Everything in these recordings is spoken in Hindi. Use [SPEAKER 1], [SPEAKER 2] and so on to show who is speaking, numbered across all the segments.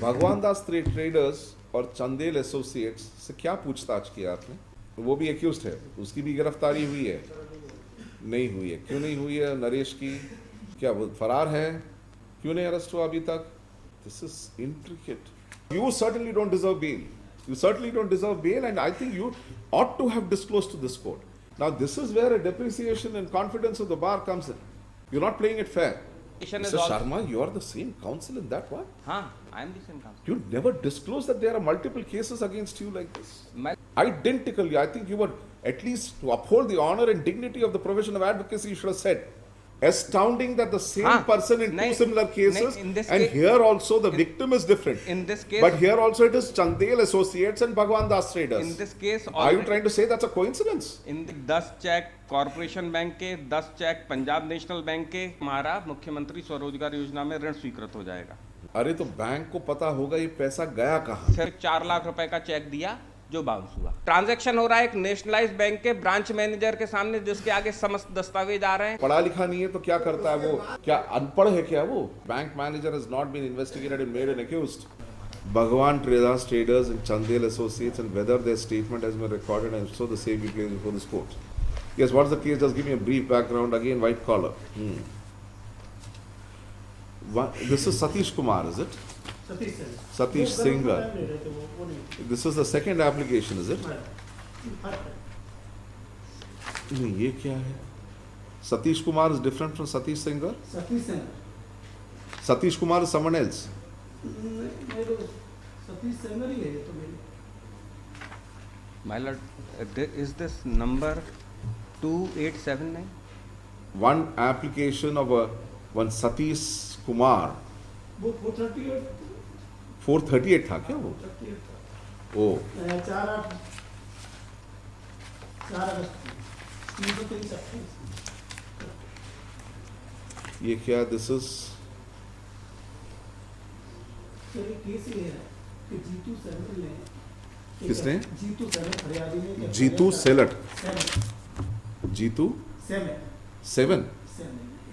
[SPEAKER 1] भगवान दास ट्रेडर्स और चंदेल एसोसिएट्स से क्या पूछताछ किया आपने? वो भी एक्यूज्ड है, उसकी भी गिरफ्तारी हुई है? नहीं हुई है। क्यों नहीं हुई है? नरेश की क्या वो फरार है? क्यों नहीं अरेस्ट हुआ अभी तक? This is intricate. You certainly don't deserve bail. You certainly don't deserve bail, and I think you ought to have disclosed to this court. Now, this is where a depreciation and confidence of the bar comes in. You're not playing it fair. Mr. Sharma, you are the same counsel in that one.
[SPEAKER 2] I am the same counsel.
[SPEAKER 1] You never disclosed that there are multiple cases against you like this. Identically, I think you were, at least to uphold the honor and dignity of the profession of advocacy, you should have said. Astounding that the same person in two similar cases, and here also the victim is different.
[SPEAKER 2] In this case,
[SPEAKER 1] but here also it is Chandel Associates and Bhagwan Das Traders.
[SPEAKER 2] In this case,
[SPEAKER 1] are you trying to say that's a coincidence?
[SPEAKER 2] In the 10 check corporation bank के, 10 चेक पंजाब नेशनल बैंक के, हमारा मुख्यमंत्री स्वरोजगार योजना में ऋण स्वीकृत हो जाएगा।
[SPEAKER 1] अरे तो बैंक को पता होगा ये पैसा गया कहाँ?
[SPEAKER 2] सिर्फ 4 लाख रुपए का चेक दिया जो बाउंस हुआ। ट्रांजैक्शन हो रहा है एक नेशनलाइज्ड बैंक के ब्रांच मैनेजर के सामने, जिसके आगे समस्त दस्तावेज आ रहे हैं।
[SPEAKER 1] पढ़ा लिखा नहीं है तो क्या करता है वो? क्या अनपढ़ है क्या वो? Bank manager has not been investigated and made an accused. Bhagwan Traders Traders and Chandel Associates, and whether their statement has been recorded, and so the same be placed before this court. Yes, what's the case? Just give me a brief background. Again, white collar. This is Satish Kumar, is it? Satish Singhar. This is the second application, is it? नहीं, ये क्या है? Satish Kumar is different from Satish Singhar? Satish Kumar is someone else.
[SPEAKER 3] Satish Singhar ही है तो मेरे.
[SPEAKER 2] My lord, is this number 2879?
[SPEAKER 1] One application of one Satish Kumar.
[SPEAKER 3] वो 438
[SPEAKER 1] 438 था क्या वो?
[SPEAKER 3] 438 था.
[SPEAKER 1] ओ.
[SPEAKER 3] 4 अगस्त 323.
[SPEAKER 1] ये क्या? दिस इज
[SPEAKER 3] केस ये है कि जीतू सेलट ने.
[SPEAKER 1] किसने?
[SPEAKER 3] जीतू सेलट फरियादी ने.
[SPEAKER 1] जीतू सेलट. जीतू सेवन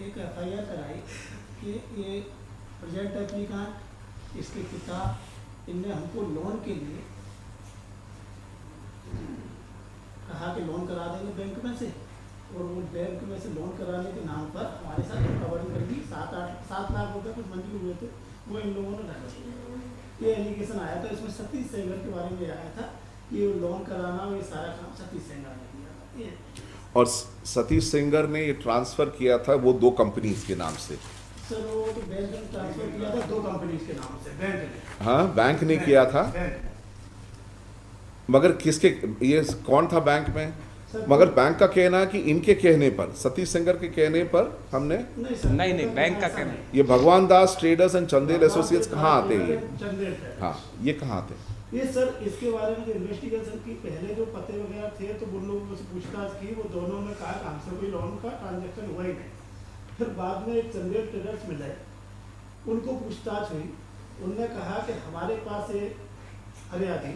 [SPEAKER 3] एक एफआईआर कराई कि ये प्रेजेंट एप्लीकेंट, इसके पिता, इनने हमको लोन के लिए कहा कि लोन करा देंगे बैंक में से, और वो बैंक में से लोन कराने के नाम पर हमारे साथ कवरिंग करेगी 7 लाख रुपए कुछ मंजूर हुए थे, वो इन लोगों ने ढका दिया। ये एलिगेशन आया था, इसमें सतीश सेंगर के बारे में आया था कि वो लोन कराना, ये सारा काम सतीश सेंगर ने किया था।
[SPEAKER 1] और सतीश सेंगर ने ये ट्रांसफर किया था वो 2 कंपनीज के नाम से।
[SPEAKER 3] सर वो तो बैंक ने ट्रांसफर किया था 2 कंपनीज के नाम से, बैंक ने।
[SPEAKER 1] हाँ, बैंक ने किया था, मगर किसके, ये कौन था बैंक में? मगर बैंक का कहना है कि इनके कहने पर, सतीश सेंगर के कहने पर हमने
[SPEAKER 2] नहीं, बैंक का कहना है।
[SPEAKER 1] ये भगवान दास ट्रेडर्स एंड चंदेल एसोसिएट्स कहाँ आते हैं ये? हाँ, ये कहाँ आते हैं?
[SPEAKER 3] ये सर इसके बारे में जो इन्वेस्टिगेशन की, पहले जो पते वगैरह थे तो उन लोगों से पूछताछ की, वो दोनों ने कहा कि हमसे कोई लोन का ट्रांजैक्शन हुआ ही नहीं। फिर बाद में एक चंदेल ट्रेडर्स मिले, उनको पूछताछ हुई, उनने कहा कि हमारे पास एक फरियादी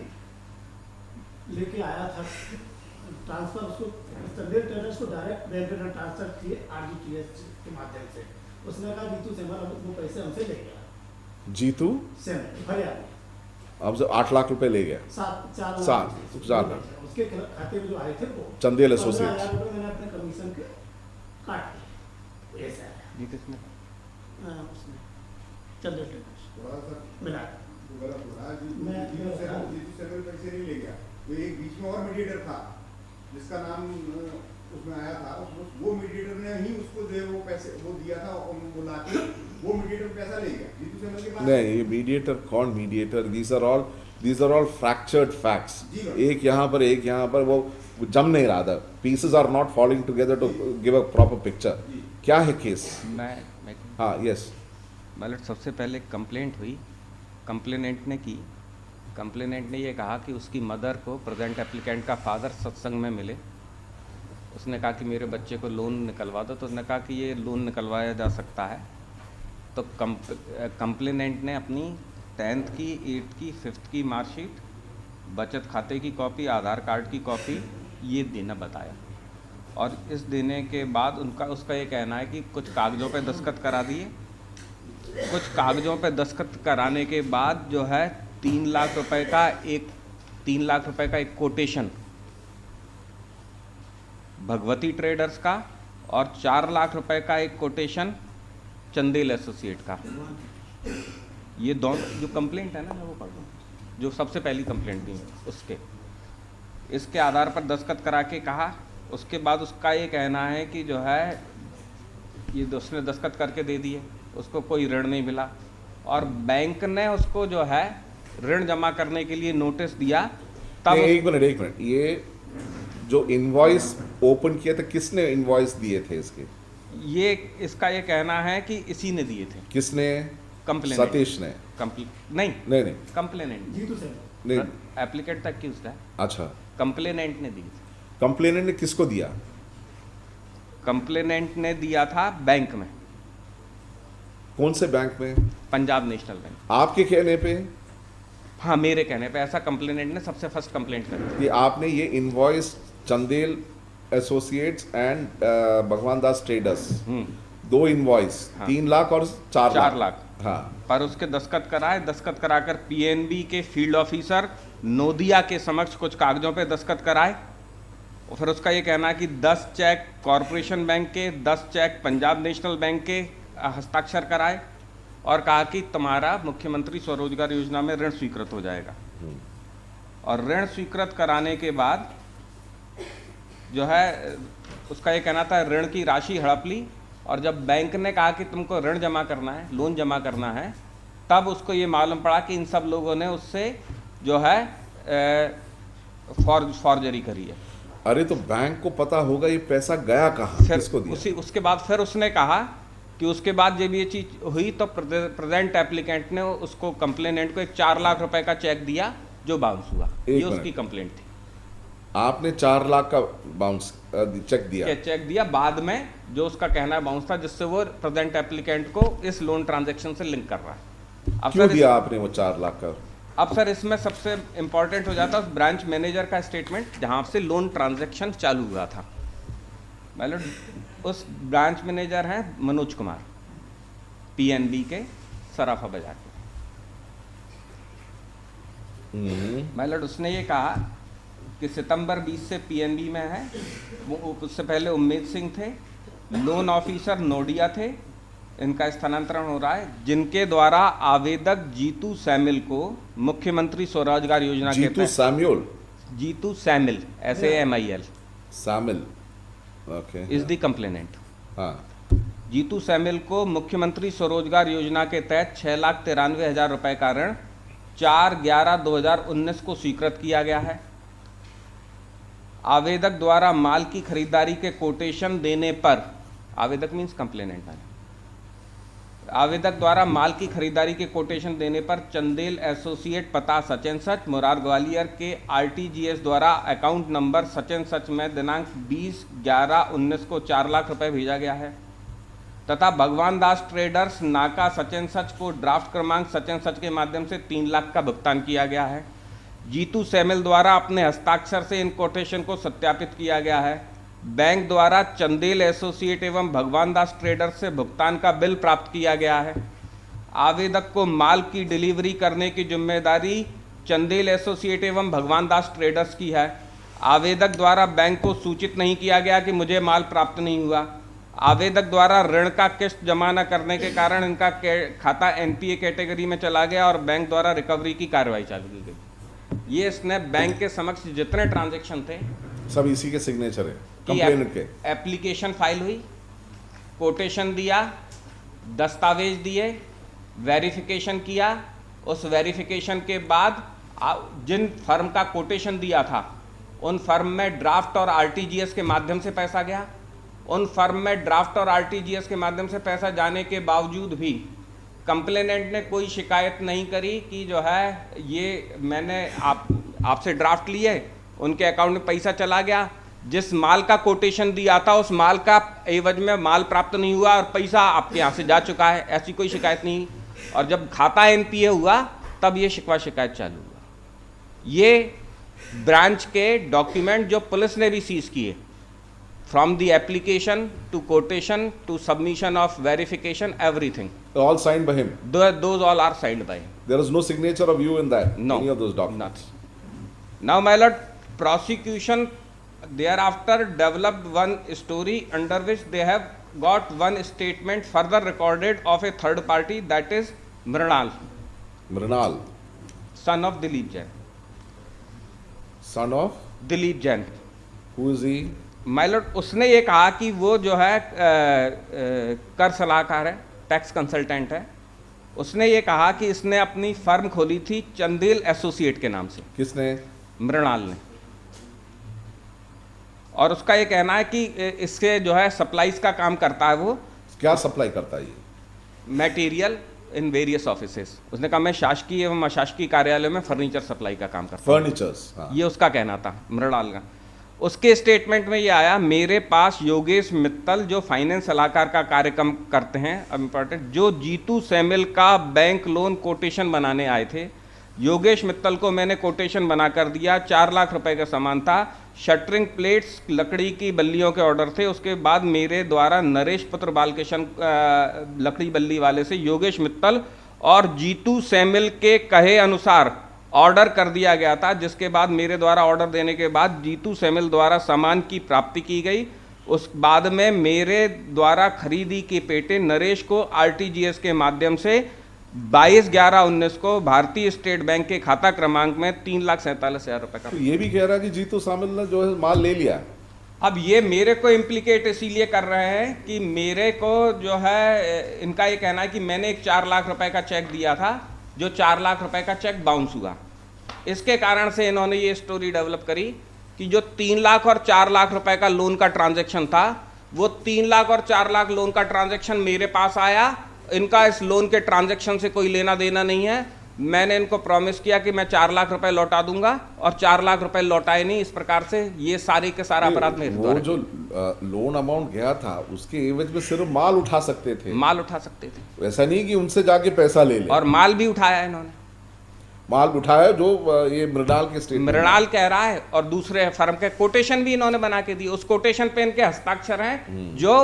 [SPEAKER 3] लेके आया था ट्रांसफर, उसको चंदेल ट्रेडर्स को डायरेक्ट बैंक में ट्रांसफर किए आरटीजीएस के माध्यम से। उसने कहा जीतू सेमर वो पैसे हमसे ले गया।
[SPEAKER 1] जीतू
[SPEAKER 3] सेमर फरियादी
[SPEAKER 1] अब 8 लाख रुपए ले गया।
[SPEAKER 3] 4 लाख उसके खाते में जो आए थे वो
[SPEAKER 1] चंदेल एसोसिएट्स।
[SPEAKER 3] 15,000 रुपए मैंने अपने कमीशन के काट दिए। ऐसा है
[SPEAKER 2] ये किसने?
[SPEAKER 3] उसने चंदेल ट्रेडर्स मिला।
[SPEAKER 4] मैं जीतू सेमर पैसे नहीं ले गया, तो एक बीच में और मीडिएटर था जिसका नाम उसमें आया था, वो मीडिएटर ने ही उसको जो वो पैसे वो दिया था, वो लाके वो मीडिएटर पैसा ले गया जीतू सेमर के पास।
[SPEAKER 1] नहीं, ये मीडिएटर कौन? Mediator, these are all fractured facts. एक यहाँ पर, एक यहाँ पर, वो जम नहीं रहा था। Pieces are not falling together to give a proper picture. क्या है केस? हाँ, यस
[SPEAKER 2] मतलब सबसे पहले कंप्लेंट हुई, कंप्लेनेंट ने की। कंप्लेनेंट ने ये कहा कि उसकी मदर को प्रेजेंट एप्लीकेंट का फादर सत्संग में मिले। उसने कहा कि मेरे बच्चे को लोन निकलवा दो, तो उसने कहा कि ये लोन निकलवाया जा सकता है। तो कंप्लेनेंट ने अपनी 10th की, 8th की, 5th की मार्कशीट, बचत खाते की कॉपी, आधार कार्ड की कॉपी ये देना बताया। और इस देने के बाद उसका ये कहना है कि कुछ कागज़ों पे दस्तखत करा दिए कुछ कागजों पे दस्तखत कराने के बाद जो है 3 लाख रुपए का एक कोटेशन भगवती ट्रेडर्स का और 4 लाख रुपए का एक कोटेशन चंदेल एसोसिएट का। ये दोनों जो कंप्लेंट है ना, मैं वो पढ़ रहा हूँ, जो सबसे पहली कंप्लेंट दी उसके, इसके आधार पर दस्तखत करा के कहा। उसके बाद उसका ये कहना है कि जो है ये उसने दस्तखत करके दे दिए, उसको कोई ऋण नहीं मिला और बैंक ने उसको जो है ऋण जमा करने के लिए नोटिस दिया। तब
[SPEAKER 1] एक मिनट, ये जो इनवॉइस ओपन किया था, किसने इनवॉइस दिए थे इसके?
[SPEAKER 2] ये इसका ये कहना है कि इसी ने दिए थे।
[SPEAKER 1] किसने?
[SPEAKER 2] कंप्लेनेंट।
[SPEAKER 1] सतीश ने?
[SPEAKER 2] नहीं कंप्लेनेंट।
[SPEAKER 3] जीतू सर
[SPEAKER 1] नहीं,
[SPEAKER 2] एप्लीकेंट तक की उसका।
[SPEAKER 1] अच्छा,
[SPEAKER 2] कंप्लेनेंट ने दी।
[SPEAKER 1] कंप्लेनेंट ने किसको दिया?
[SPEAKER 2] कंप्लेनेंट ने दिया था बैंक में।
[SPEAKER 1] कौन से बैंक में?
[SPEAKER 2] Punjab national bank.
[SPEAKER 1] आपके कहने पे?
[SPEAKER 2] हाँ, मेरे कहने पे ऐसा कंप्लेनेंट ने सबसे फर्स्ट कंप्लेंट करी
[SPEAKER 1] कि आपने ये इनवॉइस चंदेल एसोसिएट्स एंड भगवान दास ट्रेडर्स, 2 इनवॉइस,
[SPEAKER 2] हाँ।
[SPEAKER 1] 3 लाख और 4
[SPEAKER 2] लाख।
[SPEAKER 1] हाँ,
[SPEAKER 2] पर उसके दस्तखत कराए। दस्तखत कराकर पीएनबी के फील्ड ऑफिसर नोदिया के समक्ष कुछ कागजों पे दस्तखत कराए और फिर उसका ये कहना है कि 10 चेक कॉरपोरेशन बैंक के, 10 चेक पंजाब नेशनल बैंक के हस्ताक्षर कराए और कहा कि तुम्हारा मुख्यमंत्री स्वरोजगार योजना में ऋण स्वीकृत हो जाएगा। और ऋण स्वीकृत कराने के बाद जो है उसका ये कहना था ऋण की राशि हड़प ली और जब बैंक ने कहा कि तुमको ऋण जमा करना है, लोन जमा करना है, तब उसको ये मालूम पड़ा कि इन सब लोगों ने उससे जो है फॉर्जरी करी है।
[SPEAKER 1] अरे तो बैंक को पता होगा ये पैसा गया कहाँ, किसको दिया?
[SPEAKER 2] उसके बाद फिर उसने कहा कि उसके बाद जब ये चीज हुई तो प्रेजेंट एप्लीकेंट ने उसको कंप्लेनेंट को एक 4 लाख रुपए का चेक दिया जो बाउंस हुआ। ये उसकी कंप्लेंट थी।
[SPEAKER 1] आपने 4 लाख का बाउंस चेक दिया?
[SPEAKER 2] चेक दिया बाद में, जो उसका कहना है बाउंस था, जिससे वो प्रेजेंट एप्लीकेंट को इस लोन ट्रांजैक्शन से लिंक कर रहा है। अब
[SPEAKER 1] क्यों दिया आपने वो 4 लाख का?
[SPEAKER 2] अब सर इसमें सबसे इंपॉर्टेंट हो जाता है उस ब्रांच मैनेजर का स्टेटमेंट जहां से लोन ट्रांजैक्शन चालू हुआ था। मतलब उस ब्रांच मैनेजर हैं मनोज कुमार, पीएनबी के सराफा बाजार के। मतलब उसने ये कहा कि सितंबर 20 से पीएनबी में है। वो उससे पहले उम्मेद सिंह थे, लोन ऑफिसर नोडिया थे, इनका स्थानांतरण हो रहा है, जिनके द्वारा आवेदक जीतू सैमिल को मुख्यमंत्री स्वरोजगार योजना के
[SPEAKER 1] Jitu Samuel?
[SPEAKER 2] Jitu Samil, SAMIL
[SPEAKER 1] Samil, okay,
[SPEAKER 2] is the complainant.
[SPEAKER 1] हाँ।
[SPEAKER 2] जीतू सैमिल को मुख्यमंत्री स्वरोजगार योजना के तहत 6,93,000 रुपए का ऋण 4/11/2019 को स्वीकृत किया गया है। आवेदक द्वारा माल की खरीदारी के कोटेशन देने पर, आवेदक मीन्स कंप्लेनेंट है, आवेदक द्वारा माल की खरीदारी के कोटेशन देने पर चंदेल एसोसिएट पता such and such Murar Gwalior के RTGS द्वारा account number such and such में दिनांक 20/11/19 को 4 लाख रुपए भेजा गया है तथा भगवान दास ट्रेडर्स नाका सच एंड सच को ड्राफ्ट क्रमांक सच एंड सच के माध्यम से 3 लाख का भुगतान किया गया है। जीतू सैमिल द्वारा अपने हस्ताक्षर से इन कोटेशन को सत्यापित किया गया है। बैंक द्वारा चंदेल एसोसिएट एवं भगवान दास ट्रेडर्स से भुगतान का बिल प्राप्त किया गया है। आवेदक को माल की डिलीवरी करने की जिम्मेदारी चंदेल एसोसिएट एवं भगवान दास ट्रेडर्स की है। आवेदक द्वारा बैंक को सूचित नहीं किया गया कि मुझे माल प्राप्त नहीं हुआ। आवेदक द्वारा ऋण का किस्त जमा न करने के कारण इनका खाता NPA कैटेगरी में चला गया और बैंक द्वारा रिकवरी की कार्रवाई चालू की गई। ये इसने बैंक के समक्ष जितने ट्रांजैक्शन थे
[SPEAKER 1] सब इसी के सिग्नेचर है, कंप्लेनेंट के।
[SPEAKER 2] एप्लीकेशन फाइल हुई, कोटेशन दिया, दस्तावेज दिए, वेरिफिकेशन किया। उस वेरिफिकेशन के बाद जिन फर्म का कोटेशन दिया था उन फर्म में ड्राफ्ट और RTGS के माध्यम से पैसा गया। उन फर्म में ड्राफ्ट और RTGS के माध्यम से पैसा जाने के बावजूद भी कंप्लेनेंट ने कोई शिकायत नहीं करी कि जो है ये मैंने आपसे ड्राफ्ट लिए, उनके अकाउंट में पैसा चला गया, जिस माल का कोटेशन दिया था उस माल का एवज में माल प्राप्त नहीं हुआ और पैसा आपके यहाँ से जा चुका है, ऐसी कोई शिकायत नहीं। और जब खाता NPA हुआ तब ये शिकवा शिकायत चालू हुआ। ये ब्रांच के डॉक्यूमेंट जो पुलिस ने भी सीज किए, from the application to quotation to submission of verification, everything
[SPEAKER 1] All signed by him.
[SPEAKER 2] Those all are signed by him.
[SPEAKER 1] There is no signature of you in that.
[SPEAKER 2] No.
[SPEAKER 1] Any of those documents.
[SPEAKER 2] Nothing. Now, my lord, prosecution thereafter developed one story under which they have got one statement further recorded of a third party, that is Mrinal,
[SPEAKER 1] Mrinal,
[SPEAKER 2] son of Dilip Jain.
[SPEAKER 1] son of,
[SPEAKER 2] Dilip Jain,
[SPEAKER 1] who is he?
[SPEAKER 2] My Lord, उसने ये कहा कि वो जो है कर सलाहकार है, टैक्स कंसल्टेंट है। उसने ये कहा कि इसने अपनी फर्म खोली थी चंदेल एसोसिएट के नाम से।
[SPEAKER 1] किसने?
[SPEAKER 2] मृणाल ने। और उसका ये कहना है कि इससे जो है सप्लाईज का काम करता है। वो
[SPEAKER 1] क्या सप्लाई करता है ये?
[SPEAKER 2] Material in various offices. उसने कहा मैं शासकीय एवं अशासकीय कार्यालय में फर्नीचर सप्लाई का काम करता हूं।
[SPEAKER 1] फर्नीचर्स, हाँ। ये
[SPEAKER 2] उसका कहना था मृणाल का। उसके स्टेटमेंट में ये आया, मेरे पास योगेश मित्तल जो फाइनेंस सलाहकार का कार्यक्रम करते हैं, अब इम्पोर्टेंट, जो जीतू सैमुअल का बैंक लोन कोटेशन बनाने आए थे। योगेश मित्तल को मैंने कोटेशन बना कर दिया, 4 लाख रुपए का सामान था, शटरिंग प्लेट्स, लकड़ी की बल्लियों के ऑर्डर थे। उसके बाद मेरे द्वारा नरेश पुत्र बालकिशन लकड़ी बल्ली वाले से योगेश मित्तल और जीतू सैमुअल के कहे अनुसार ऑर्डर कर दिया गया था, जिसके बाद मेरे द्वारा ऑर्डर देने के बाद जीतू सैमुअल द्वारा सामान की प्राप्ति की गई। उस बाद में मेरे द्वारा खरीदी के पेटे नरेश को आरटीजीएस के माध्यम से 22/11/19 को भारतीय स्टेट बैंक के खाता क्रमांक में 3,47,000 रुपए का।
[SPEAKER 1] तो ये भी कह रहा है कि जीतू सैमुअल ने जो है माल ले लिया।
[SPEAKER 2] अब ये मेरे को इम्प्लीकेट इसीलिए कर रहे हैं कि मेरे को जो है, इनका ये कहना है कि मैंने एक 4 लाख रुपए का चेक दिया था, जो 4 लाख रुपए का चेक बाउंस हुआ। इसके कारण से इन्होंने ये स्टोरी डेवलप करी कि जो 3 लाख और 4 लाख रुपए का लोन का ट्रांजैक्शन था, वो 3 लाख और 4 लाख लोन का ट्रांजैक्शन मेरे पास आया। इनका इस लोन के ट्रांजैक्शन से कोई लेना देना नहीं है। मैंने इनको प्रॉमिस किया कि मैं 4 लाख रुपए लौटा दूंगा और 4 लाख रुपए लौटाए नहीं। इस प्रकार से ये सारी के सारा अपराध मेरे द्वारा।
[SPEAKER 1] वो जो लोन अमाउंट गया था उसके एवज में सिर्फ माल उठा सकते थे,
[SPEAKER 2] माल उठा सकते थे,
[SPEAKER 1] ऐसा नहीं कि उनसे जाके पैसा ले ले।
[SPEAKER 2] और माल भी उठाया इन्होंने,
[SPEAKER 1] माल उठाया जो ये मृणाल के स्टेटमेंट
[SPEAKER 2] मृणाल कह रहा है, और दूसरे फर्म के कोटेशन भी इन्होंने बना के दिए। उस कोटेशन पे इनके हस्ताक्षर हैं जो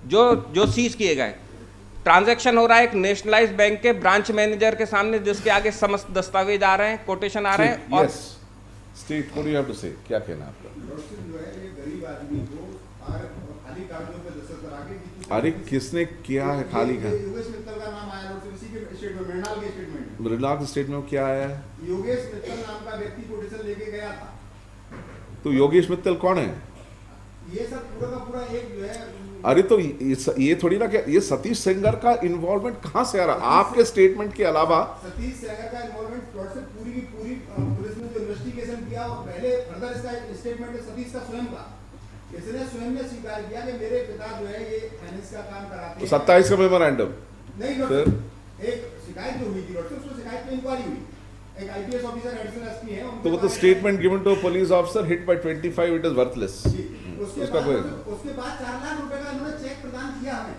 [SPEAKER 2] जो जो सीज किए गए। ट्रांजैक्शन हो रहा है एक नेशनलाइज्ड बैंक के ब्रांच मैनेजर के सामने, जिसके आगे समस्त दस्तावेज आ रहे हैं, कोटेशन आ रहे हैं। और
[SPEAKER 1] state what you have to say, क्या कहना आपका?
[SPEAKER 4] जो है ये गरीब आदमी को खाली कागजों पे दस्तखत करा के।
[SPEAKER 1] अरे किसने किया है खाली का?
[SPEAKER 4] योगेश मित्तल का नाम आया और इसी के स्टेटमेंट, मृणाल के स्टेटमेंट,
[SPEAKER 1] मृणाल के स्टेटमेंट में क्या आया है?
[SPEAKER 4] योगेश मित्तल नाम का व्यक्ति कोटेशन लेके गया था।
[SPEAKER 1] तो योगेश मित्तल कौन है?
[SPEAKER 4] ये सब पूरा का पूरा एक जो है।
[SPEAKER 1] अरे तो ये थोड़ी ना, क्या ये सतीश सेंगर का इन्वॉल्वमेंट कहाँ से आ रहा? आपके स्टेटमेंट के अलावा
[SPEAKER 4] सतीश सेंगर का इन्वॉल्वमेंट प्लॉट से पूरी की पूरी पुलिस ने जो इन्वेस्टिगेशन किया, और पहले फर्दर इसका स्टेटमेंट है सतीश का स्वयं का। इसने स्वयं ने स्वीकार किया कि मेरे पिता जो है ये फाइनेंस का काम कराते हैं।
[SPEAKER 1] 27 का मेमोरेंडम
[SPEAKER 4] नहीं लॉर्ड, एक शिकायत जो हुई थी लॉर्ड, उसको शिकायत पे इंक्वायरी हुई। एक आईपीएस ऑफिसर एडिशनल एसपी है,
[SPEAKER 1] तो वो तो statement given to police officer hit by 25 it is worthless.
[SPEAKER 4] उसके बाद 4 लाख रुपए का इन्होंने चेक प्रदान किया हमें,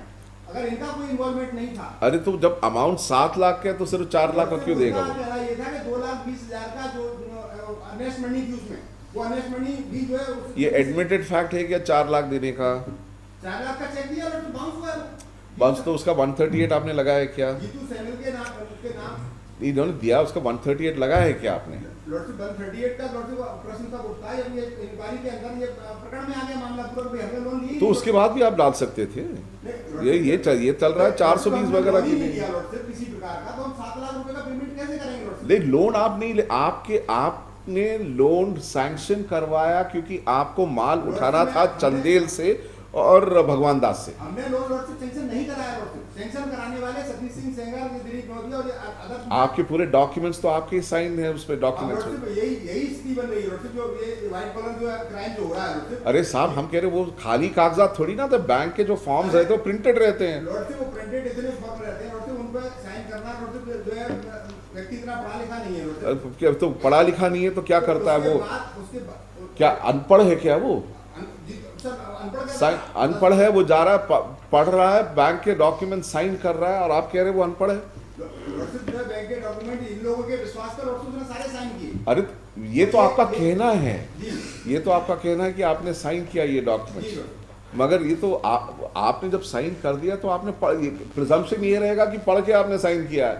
[SPEAKER 4] अगर इनका कोई इन्वॉल्वमेंट नहीं था।
[SPEAKER 1] अरे तो जब अमाउंट 7 लाख का है तो सिर्फ 4 लाख का क्यों देगा वो?
[SPEAKER 4] ये था कि 2,20,000 का जो अनेस्ट मनी थी उसमें, वो अनेस्ट मनी भी जो है
[SPEAKER 1] ये एडमिटेड फैक्ट है क्या 4 लाख देने का?
[SPEAKER 4] 4 लाख का चेक दिया और बाउंस हुआ।
[SPEAKER 1] बाउंस तो उसका 138 आपने लगाया क्या?
[SPEAKER 4] जीतू सैमुअल के नाम
[SPEAKER 1] इन्होंने दिया, उसका 138 लगा है क्या आपने?
[SPEAKER 4] लॉर्ड 138 का लॉर्ड प्रश्न का उठता है, जब ये इंक्वायरी के अंदर ये प्रकरण में आ गया मामला पूरा, कोई हमने लोन ली
[SPEAKER 1] तो उसके बाद भी आप डाल सकते थे। ये चल रहा है 420 वगैरह की नहीं
[SPEAKER 4] किसी प्रकार का, तो हम 7 लाख रुपए का पेमेंट कैसे करेंगे लॉर्ड?
[SPEAKER 1] लेकिन लोन आप नहीं ले, आपने लोन सैंक्शन करवाया क्योंकि आपको माल उठाना था चंदेल से और भगवान दास से।
[SPEAKER 4] हमने लोन लॉर्ड से सैंक्शन नहीं कराया लॉर्ड, सैंक्शन कराने वाले सतीश सिंह सेंगर, दिलीप मोदी और अदर।
[SPEAKER 1] आपके पूरे डॉक्यूमेंट्स तो आपके साइन है उसपे डॉक्यूमेंट्स में।
[SPEAKER 4] यही स्थिति बन रही है लॉर्ड, जो ये व्हाइट कॉलर जो क्राइम जो हो रहा है लॉर्ड।
[SPEAKER 1] अरे साहब हम कह रहे वो खाली कागजात थोड़ी ना, तो बैंक के जो फॉर्म्स रहते हैं वो प्रिंटेड रहते हैं
[SPEAKER 4] लॉर्ड से, वो प्रिंटेड इतने फॉर्म रहते हैं लॉर्ड से, उन पर साइन करना लॉर्ड से जो है व्यक्ति इतना पढ़ा लिखा नहीं है लॉर्ड।
[SPEAKER 1] तो पढ़ा लिखा नहीं है तो क्या करता है वो? क्या अनपढ़ है क्या वो? अनपढ़ है वो, जा रहा है पढ़ रहा है, बैंक के डॉक्यूमेंट साइन कर रहा है, और आप कह रहे हैं वो अनपढ़ है?
[SPEAKER 4] बैंक के डॉक्यूमेंट इन लोगों के विश्वास पर उसने सारे साइन किए।
[SPEAKER 1] अरे ये तो आपका कहना है, ये तो आपका कहना है कि आपने साइन किया ये डॉक्यूमेंट, मगर ये तो आपने जब साइन कर दिया तो आपने प्रिजम्पशन ये रहेगा कि पढ़ के आपने साइन किया है।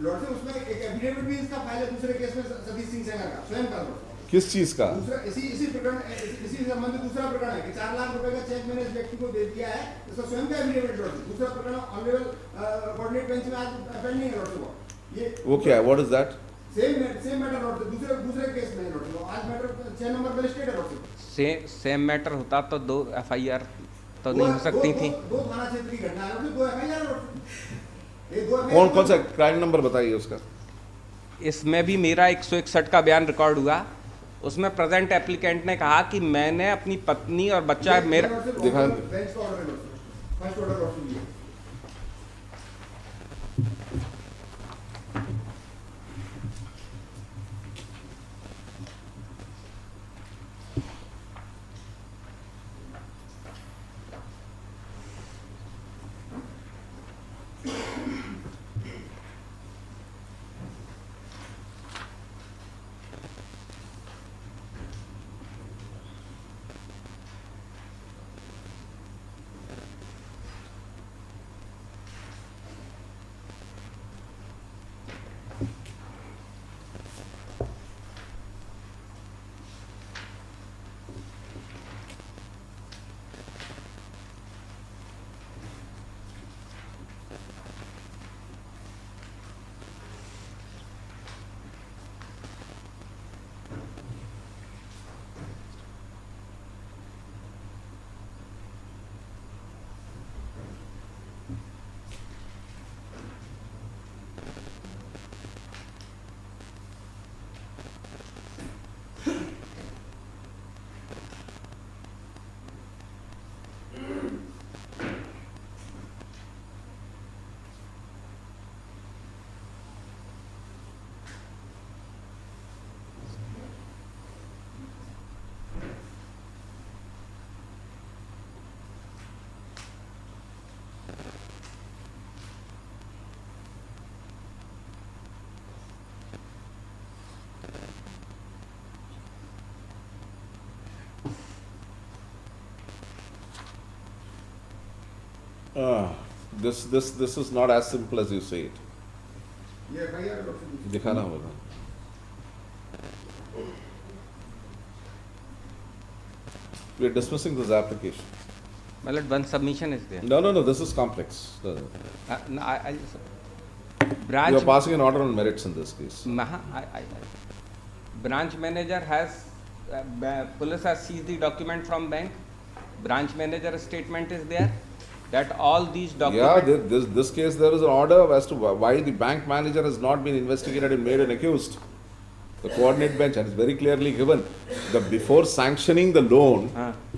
[SPEAKER 4] लॉर्ड साहब उसमें एक एफिडेविट भी इसका फाइल है दूसरे केस में सतीश सिंह सेंगर का स्वयं का।
[SPEAKER 1] किस चीज का?
[SPEAKER 4] दूसरा इसी प्रकरण इसी संबंधित दूसरा प्रकरण है कि 4 लाख रुपए का चेक मैंने इस व्यक्ति को दे दिया है, इसका स्वयं का एफिडेविट लॉर्ड साहब। दूसरा प्रकरण ऑनरेबल कोऑर्डिनेट बेंच में आज पेंडिंग है लॉर्ड साहब। ये
[SPEAKER 1] वो क्या है? What is that?
[SPEAKER 4] Same matter Lord साहब, दूसरे केस में लॉर्ड साहब। आज मैटर 6 नंबर पे लिस्टेड है लॉर्ड साहब।
[SPEAKER 2] सेम मैटर होता तो 2 FIR तो नहीं हो सकती थी।
[SPEAKER 4] दो थाना क्षेत्र की घटना है, 2 FIR लॉर्ड साहब। ये 2 FIR
[SPEAKER 1] कौन कौन सा क्राइम नंबर बताइए उसका?
[SPEAKER 2] इसमें भी मेरा 161 का बयान रिकॉर्ड हुआ। उसमें प्रेजेंट एप्लीकेंट ने कहा कि मैंने अपनी पत्नी और बच्चा मेरा
[SPEAKER 1] दिखा
[SPEAKER 4] बेंच का ऑर्डर है लॉर्ड साहब, फर्स्ट ऑर्डर लॉर्ड साहब।
[SPEAKER 1] This is not as simple as you say it.
[SPEAKER 4] ये FIR लॉर्ड साहब।
[SPEAKER 1] दिखाना होगा। We are dismissing this application.
[SPEAKER 2] मतलब one submission is there.
[SPEAKER 1] No. This is complex. You
[SPEAKER 2] Branch
[SPEAKER 1] are passing an order on merits in this case.
[SPEAKER 2] Branch manager has police has seized the document from bank. Branch manager statement is there that all these documents.
[SPEAKER 1] Yeah, this case there is an order as to why the bank manager has not been investigated and made an accused. The coordinate bench, and it's very clearly given that before sanctioning the loan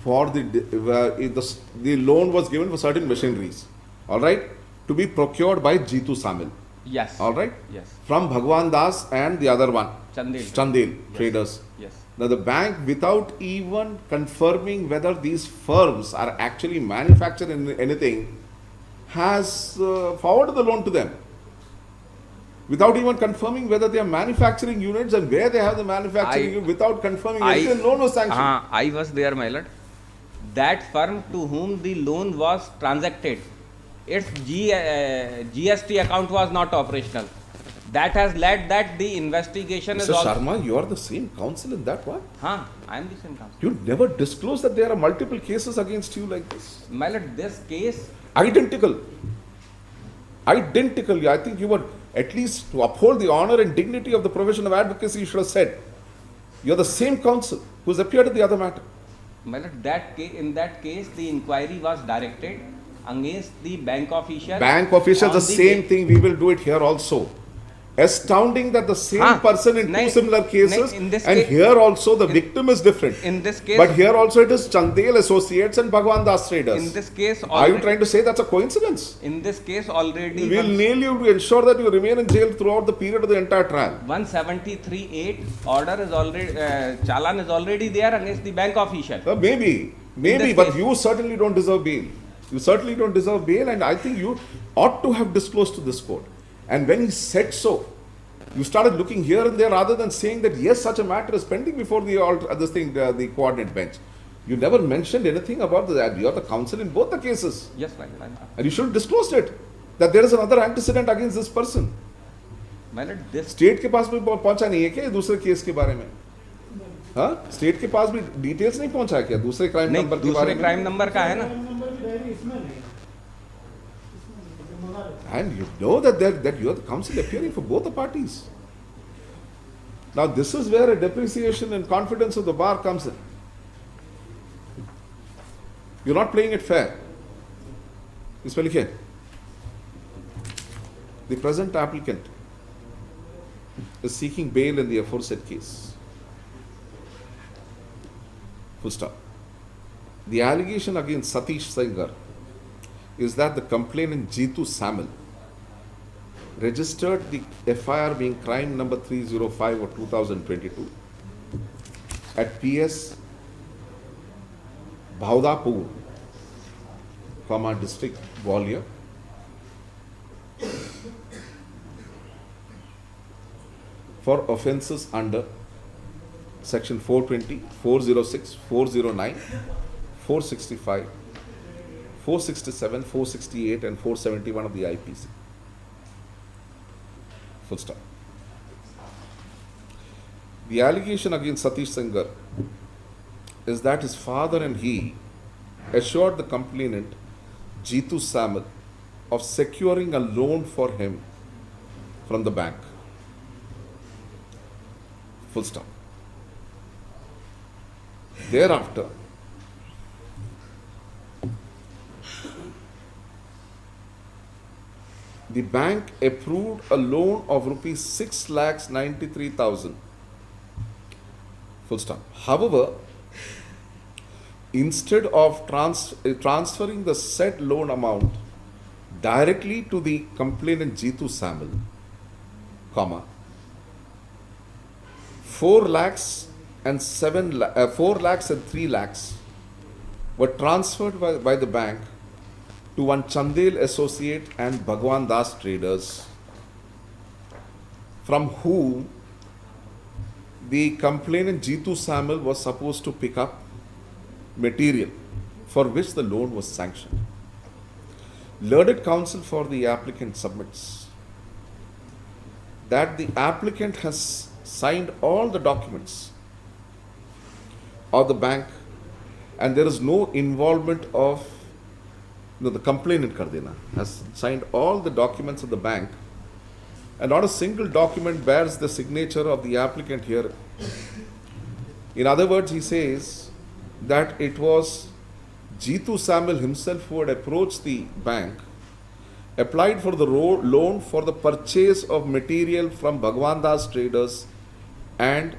[SPEAKER 1] for the loan was given for certain machineries, all right, to be procured by Jeetu Samil.
[SPEAKER 2] Yes.
[SPEAKER 1] All right.
[SPEAKER 2] Yes.
[SPEAKER 1] From Bhagwan Das and the other one, Chandel traders.
[SPEAKER 2] Yes.
[SPEAKER 1] Now the bank, without even confirming whether these firms are actually manufacturing anything, has forwarded the loan to them. Without even confirming whether they are manufacturing units and where they have the manufacturing unit, without confirming anything, the loan was sanctioned.
[SPEAKER 2] I was there, my lord. That firm to whom the loan was transacted, its GST account was not operational. That has led that the investigation is
[SPEAKER 1] Mr.
[SPEAKER 2] also.
[SPEAKER 1] Sharma, you are the same counsel in that one.
[SPEAKER 2] I am the same counsel.
[SPEAKER 1] You never disclose that there are multiple cases against you like this.
[SPEAKER 2] My lord, this case.
[SPEAKER 1] Identical. I think you were, at least to uphold the honor and dignity of the profession of advocacy, you should have said, you are the same counsel who has appeared in the other matter.
[SPEAKER 2] My lord, in that case, the inquiry was directed against the bank official.
[SPEAKER 1] Bank officials, the same thing, we will do it here also. Astounding that the same person in two similar cases, and here also the victim is different.
[SPEAKER 2] In this case,
[SPEAKER 1] but here also it is Chandel Associates and Bhagwan Das Traders.
[SPEAKER 2] In this case,
[SPEAKER 1] are you trying to say that's a coincidence?
[SPEAKER 2] In this case, already
[SPEAKER 1] we will nail you to ensure that you remain in jail throughout the period of the entire trial.
[SPEAKER 2] 173(8) order is already challan is already there against the bank official.
[SPEAKER 1] Maybe, but case, you certainly don't deserve bail. You certainly don't deserve bail, and I think you ought to have disclosed to this court. And when he said so, you started looking here and there rather than saying that yes, such a matter is pending before the coordinate bench. You never mentioned anything about that. You are the counsel in both the cases.
[SPEAKER 2] Yes, my lord.
[SPEAKER 1] And you should have disclosed it. That there is another antecedent against this person.
[SPEAKER 2] My lord, this
[SPEAKER 1] state के पास भी पहुंचा नहीं है क्या दूसरे केस के बारे में? हाँ, स्टेट के पास भी डिटेल्स नहीं पहुंचा क्या दूसरे क्राइम
[SPEAKER 2] नहीं,
[SPEAKER 1] नंबर के
[SPEAKER 2] दूसरे
[SPEAKER 1] बारे में?
[SPEAKER 2] क्राइम नंबर का है ना।
[SPEAKER 3] क्राइम नंबर की डायरी इसमें नहीं है। इसमें मंगा लेते हैं।
[SPEAKER 1] And you know that you are the counsel appearing for both the parties. Now this is where a depreciation and confidence of the bar comes in. You're not playing it fair. इसमें लिखे, the present applicant is seeking bail in the aforesaid case. Full stop. The allegation against Satish Sengar is that the complainant Jeetu Samuel registered the FIR being crime number 305 of 2022 at PS Bhaudapur, district Gwalior, for offences under section 420, 406, 409, 465, 467, 468 and 471 of the IPC. Full stop. The allegation against Satish Sengar is that his father and he assured the complainant Jeetu Samuel of securing a loan for him from the bank. Full stop. Thereafter, the bank approved a loan of rupees 6,93,000. Full stop. However, instead of transferring the said loan amount directly to the complainant Jeetu Samuel, 4 lakhs and 3 lakhs were transferred by the bank to one Chandel associate and Bhagwan Das traders, from whom the complainant Jeetu Samuel was supposed to pick up material for which the loan was sanctioned. Learned counsel for the applicant submits that the applicant has signed all the documents of the bank and there is no involvement of the complainant has signed all the documents of the bank and not a single document bears the signature of the applicant here. In other words, he says that it was Jeetu Samuel himself who had approached the bank, applied for the loan for the purchase of material from Bhagwan Das traders and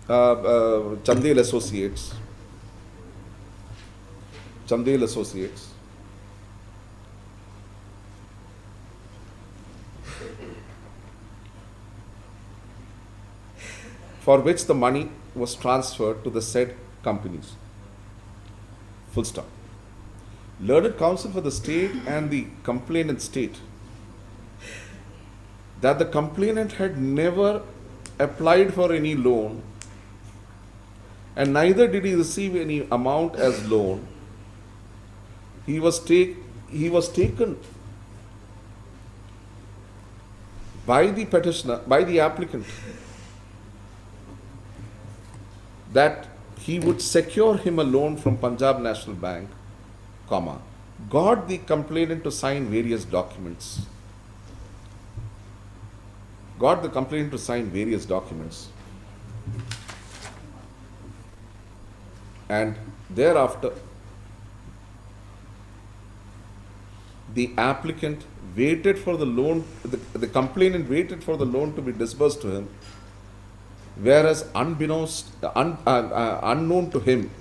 [SPEAKER 1] Chandel Associates. For which the money was transferred to the said companies. Full stop. Learned counsel for the state and the complainant state that the complainant had never applied for any loan and neither did he receive any amount as loan. He was taken by the petitioner, by the applicant, that he would secure him a loan from Punjab National Bank, got the complainant to sign various documents. And thereafter, the applicant waited for the loan, the complainant waited for the loan to be disbursed to him, whereas unknown to him,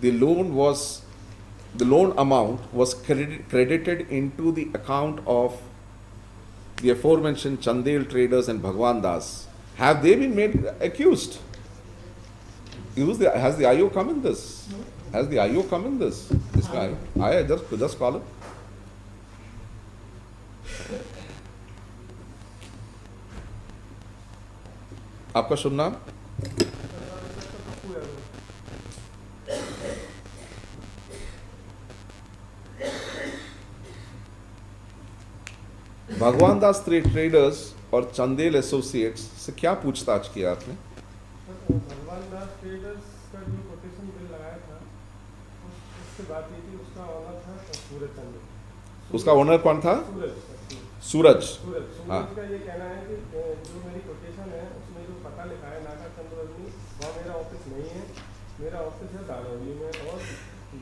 [SPEAKER 1] the loan amount was credited into the account of the aforementioned Chandel traders and Bhagwan Das. Have they been made accused? Has the IO come in this? Has the IO come in this? This guy? I just call it. आपका शुभ नाम? भगवान दास ट्रेडर्स और चंदेल एसोसिएट्स से क्या पूछताछ किया आपने?
[SPEAKER 5] भगवान दास ट्रेडर्स का जो कोटेशन बिल लगाया था उससे बात हुई थी। उसका ऑनर था सूरज चंदेल।
[SPEAKER 1] उसका ओनर कौन था?
[SPEAKER 5] सूरज
[SPEAKER 1] सूरज। हाँ।
[SPEAKER 5] सूरज का ये कहना है कि जो मेरी कोटेशन है उसमें जो पता लिखा है नागा चंद्रवनी, वहाँ मेरा ऑफिस नहीं है। मेरा ऑफिस है दारौली में, और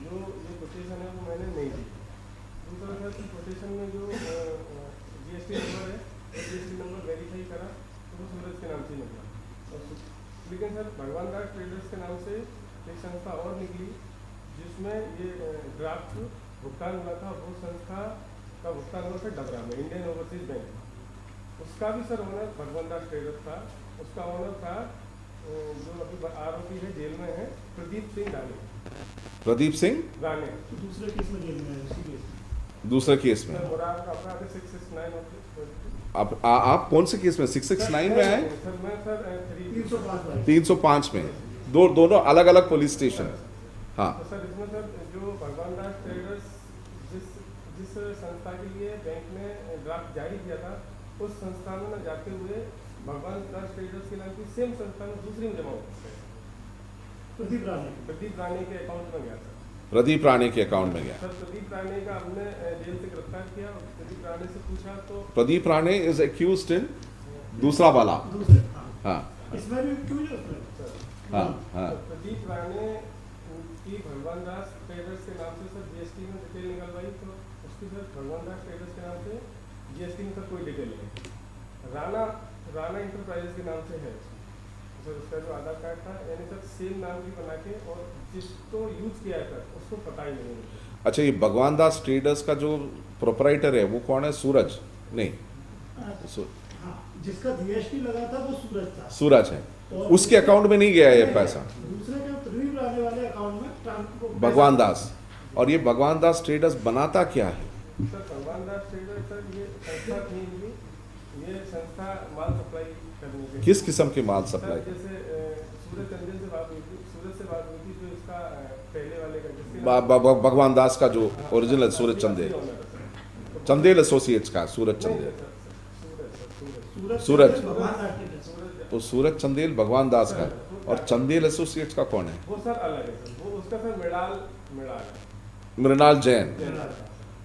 [SPEAKER 5] जो ये कोटेशन है वो मैंने नहीं दी। दूसरा सर की कोटेशन में जो GST नंबर है, GST नंबर वेरीफाई करा तो वो सूरज के नाम से निकला। लेकिन सर भगवान दास ट्रेडर्स के नाम से एक संस्था और निकली जिसमें ये ड्राफ्ट भुगतान हुआ था। वो संस्था का भुगतान हुआ था डबरा में, इंडियन ओवरसीज बैंक। उसका भी सर ओनर भगवान दास ट्रेडर्स था। उसका ओनर था जो अभी आरोपी है, जेल में है, प्रदीप सिंह राणे।
[SPEAKER 1] प्रदीप सिंह
[SPEAKER 5] राणे
[SPEAKER 3] दूसरे केस में जेल में है, उसी केस में।
[SPEAKER 1] दूसरे केस में।
[SPEAKER 5] सर मुराद का अपराध है 669 ऑफ
[SPEAKER 1] आप कौन से केस में? 669 में है?
[SPEAKER 5] सर मैं सर
[SPEAKER 3] 305
[SPEAKER 1] 305 में। दोनों अलग अलग पुलिस स्टेशन। हाँ।
[SPEAKER 5] तो सर इसमें सर जो भगवान दास ट्रेडर्स जिस संस्था के लिए बैंक ने ड्राफ्ट जारी किया था, उस संस्था में न जाते हुए भगवान दास ट्रेडर्स के नाम की सेम संस्था में दूसरी में जमा हो गया। प्रदीप राणे के अकाउंट में गया था।
[SPEAKER 1] प्रदीप राणे के अकाउंट में गया।
[SPEAKER 5] सर प्रदीप राणे का हमने जेल से गिरफ्तार किया। प्रदीप राणे से पूछा तो
[SPEAKER 1] प्रदीप राणे इज एक्यूज्ड इन दूसरा वाला।
[SPEAKER 3] दूसरे, हाँ।
[SPEAKER 1] हाँ
[SPEAKER 3] इसमें भी क्यों है उसमें?
[SPEAKER 1] हाँ हाँ।
[SPEAKER 5] तो प्रदीप राणे की भगवान दास ट्रेडर्स के नाम से सर GST में डिटेल निकलवाई, तो उसकी सर भगवान दास ट्रेडर्स के नाम से GST में सर कोई डिटेल नहीं। राणा इंटरप्राइजेस के नाम से है सर। उसका जो आधार कार्ड था, यानी सर सेम नाम भी बना के, और जिसको यूज किया है सर उसको पता ही नहीं है।
[SPEAKER 1] अच्छा, ये भगवान दास ट्रेडर्स का जो प्रोपराइटर है वो कौन है? सूरज? नहीं,
[SPEAKER 3] हाँ, जिसका GST लगा था वो सूरज था।
[SPEAKER 1] सूरज है। उसके अकाउंट में नहीं गया ये पैसा,
[SPEAKER 3] दूसरे के प्रदीप राणे वाले अकाउंट में
[SPEAKER 1] भगवान दास। और ये भगवान दास ट्रेडर्स बनाता क्या है?
[SPEAKER 5] सर भगवान दास ट्रेडर्स सर ये संस्था थी, ये संस्था माल सप्लाई करने के।
[SPEAKER 1] किस किस्म के माल
[SPEAKER 5] सर
[SPEAKER 1] सप्लाई?
[SPEAKER 5] जैसे सूरज चंदेल से बात हुई थी, सूरज से बात हुई थी, जो इसका पहले वाले का जिसके
[SPEAKER 1] भगवान दास का जो ओरिजिनल सूरज चंदेल, चंदेल एसोसिएट्स का सूरज चंदेल। सूरज।
[SPEAKER 3] भगवान दास ट्रेडर्स।
[SPEAKER 1] तो सूरज चंदेल भगवान दास का, और चंदेल एसोसिएट्स का कौन है?
[SPEAKER 5] वो सर अलग है सर, वो उसका सर मृणाल है।
[SPEAKER 1] मृणाल जैन,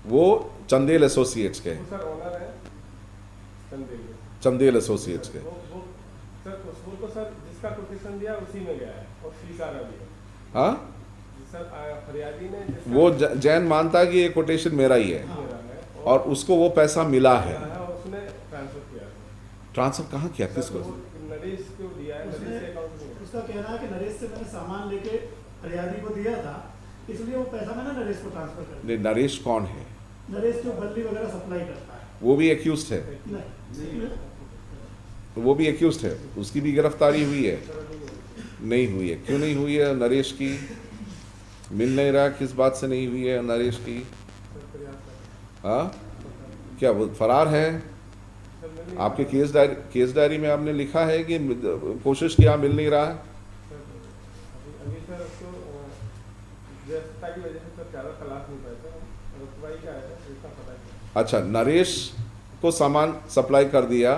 [SPEAKER 1] वो चंदेल एसोसिएट्स के,
[SPEAKER 5] वो सर ओनर है चंदेल के।
[SPEAKER 1] चंदेल एसोसिएट्स के।
[SPEAKER 5] वो सर वो तो सर जिसका कोटेशन दिया उसी में गया है, और फीस आ रहा भी है।
[SPEAKER 1] हाँ,
[SPEAKER 5] सर फरियादी ने
[SPEAKER 1] वो जैन मानता है कि ये कोटेशन मेरा ही है, और उसको वो पैसा मिला है।
[SPEAKER 5] और उसने ट्रांसफर किया।
[SPEAKER 1] ट्रांसफर कहाँ किया?
[SPEAKER 5] सर
[SPEAKER 1] किसको?
[SPEAKER 5] वो नरेश को दिया है, नरेश के अकाउंट में।
[SPEAKER 3] उसका कहना है कि नरेश से मैंने सामान लेके फरियादी को दिया था, इसलिए वो पैसा मैंने नरेश को ट्रांसफर कर दिया।
[SPEAKER 1] नरेश कौन है?
[SPEAKER 3] नरेश जो बल्ली वगैरह सप्लाई करता है।
[SPEAKER 1] वो भी एक्यूज्ड है।
[SPEAKER 3] नहीं,
[SPEAKER 1] वो भी एक्यूज्ड है, उसकी भी गिरफ्तारी हुई है? नहीं हुई है। क्यों नहीं हुई है? नरेश की मिल नहीं रहा, किस बात से नहीं हुई है नरेश की? हाँ, क्या वो फरार है? आपके केस डायरी में आपने लिखा है कि कोशिश किया, मिल नहीं रहा है।
[SPEAKER 5] अभी सर उसको व्यस्तता की वजह से सर ज़्यादा तलाश नहीं पाया था, रुतबाई का आया था, इसका पता नहीं।
[SPEAKER 1] अच्छा, नरेश को सामान सप्लाई कर दिया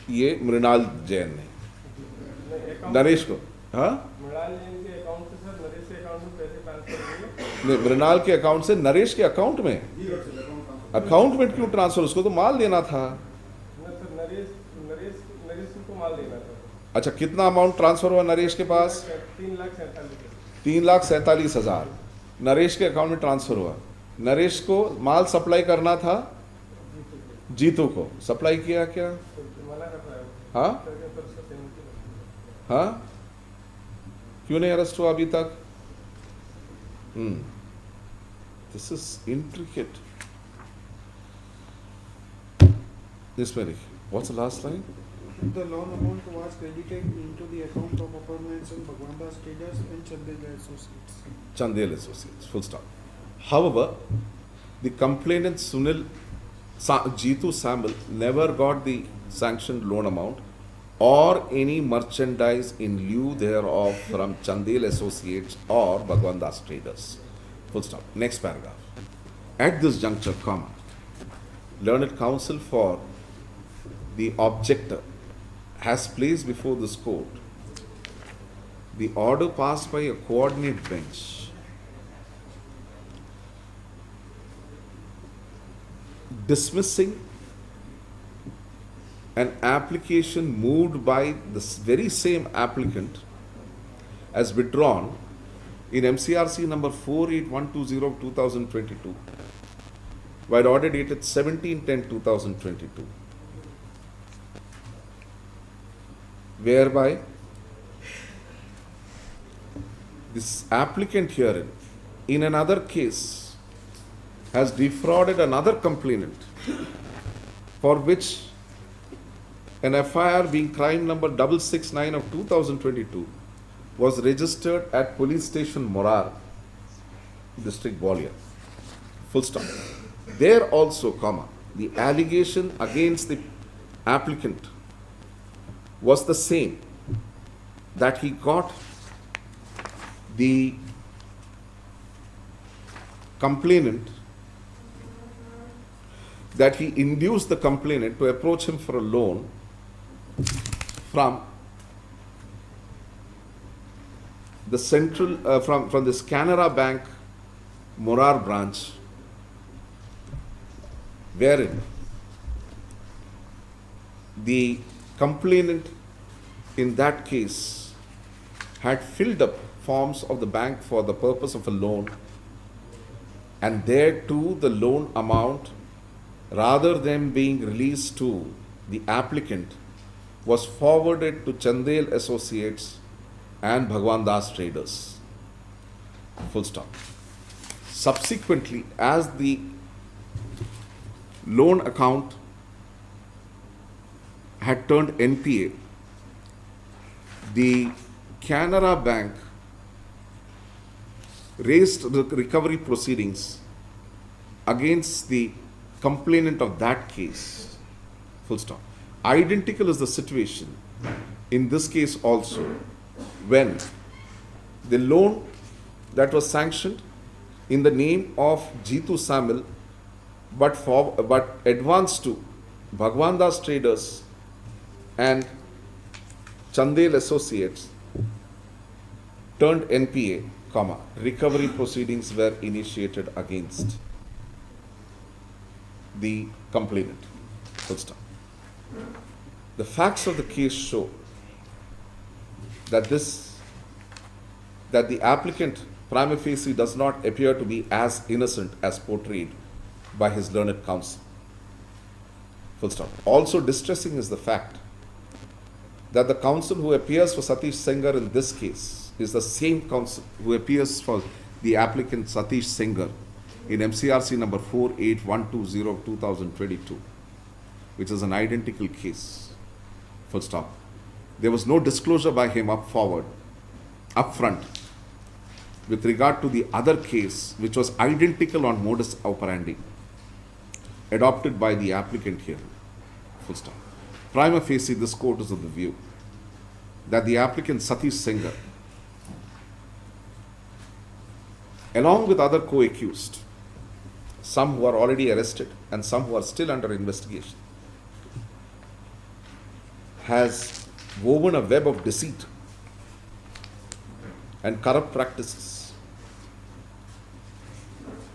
[SPEAKER 1] ये मृणाल जैन ने, नरेश को। हाँ,
[SPEAKER 5] मृणाल जैन के अकाउंट से सर नरेश के अकाउंट में पैसे ट्रांसफर हुए।
[SPEAKER 1] नहीं, मृणाल के अकाउंट से नरेश के अकाउंट में? अकाउंट में क्यों ट्रांसफर? उसको तो माल देना था।
[SPEAKER 5] सर नरेश को माल देना था।
[SPEAKER 1] अच्छा, कितना अमाउंट ट्रांसफर हुआ नरेश के पास? 3,47,000 नरेश के अकाउंट में ट्रांसफर हुआ। नरेश को माल सप्लाई करना था जीतू को, सप्लाई किया क्या?
[SPEAKER 5] मना कर रहा है।
[SPEAKER 1] हाँ
[SPEAKER 5] सर उसका सहमति नहीं।
[SPEAKER 1] हाँ, क्यों नहीं अरेस्ट हुआ अभी तक? This is intricate. इसमें लिखिए, what's the last line?
[SPEAKER 6] The loan amount was credited into the account of upper mentioned Bhagwan Das Traders and Chandel Associates.
[SPEAKER 1] Chandel Associates, full stop. However, the complainant Jeetu Samuel never got the sanctioned loan amount or any merchandise in lieu thereof from Chandel Associates or Bhagwan Das Traders. Full stop. Next paragraph. At this juncture, comma, Learned Counsel for the objector has placed before this court the order passed by a coordinate bench dismissing an application moved by this very same applicant as withdrawn in MCRC number 4812/2022 by order dated 17/10/2022, whereby this applicant herein in another case has defrauded another complainant for which an FIR being crime number 669/2022 was registered at police station Morar, district Gwalior. Full stop. There also, the allegation against the applicant was the same, that he got the complainant, that he induced the complainant to approach him for a loan from the central, from this Canara Bank Morar branch, wherein the complainant in that case had filled up forms of the bank for the purpose of a loan, and there too the loan amount, rather than being released to the applicant, was forwarded to Chandel Associates and Bhagwan Das Traders. Full stop. Subsequently, as the loan account had turned NPA, the Canara Bank raised the recovery proceedings against the complainant of that case. Full stop. Identical is the situation in this case also, when the loan that was sanctioned in the name of Jeetu Samil but advanced to Bhagwan Das Traders and Chandel Associates turned NPA, recovery proceedings were initiated against the complainant. Full stop. The facts of the case show that the applicant prima facie does not appear to be as innocent as portrayed by his learned counsel. Full stop. Also distressing is the fact that the counsel who appears for Satish Sengar in this case is the same counsel who appears for the applicant Satish Sengar in MCRC number 4812/2022, which is an identical case. Full stop. There was no disclosure by him up front with regard to the other case, which was identical on modus operandi adopted by the applicant here. Full stop. Prima facie, this court is of the view that the applicant Satish Sengar, along with other co-accused, some who are already arrested and some who are still under investigation, has woven a web of deceit and corrupt practices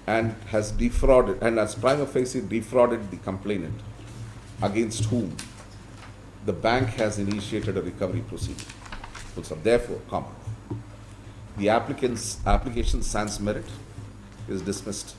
[SPEAKER 1] and has defrauded, and has prima facie defrauded the complainant, against whom the bank has initiated a recovery proceeding. So therefore, the applicant's application sans merit is dismissed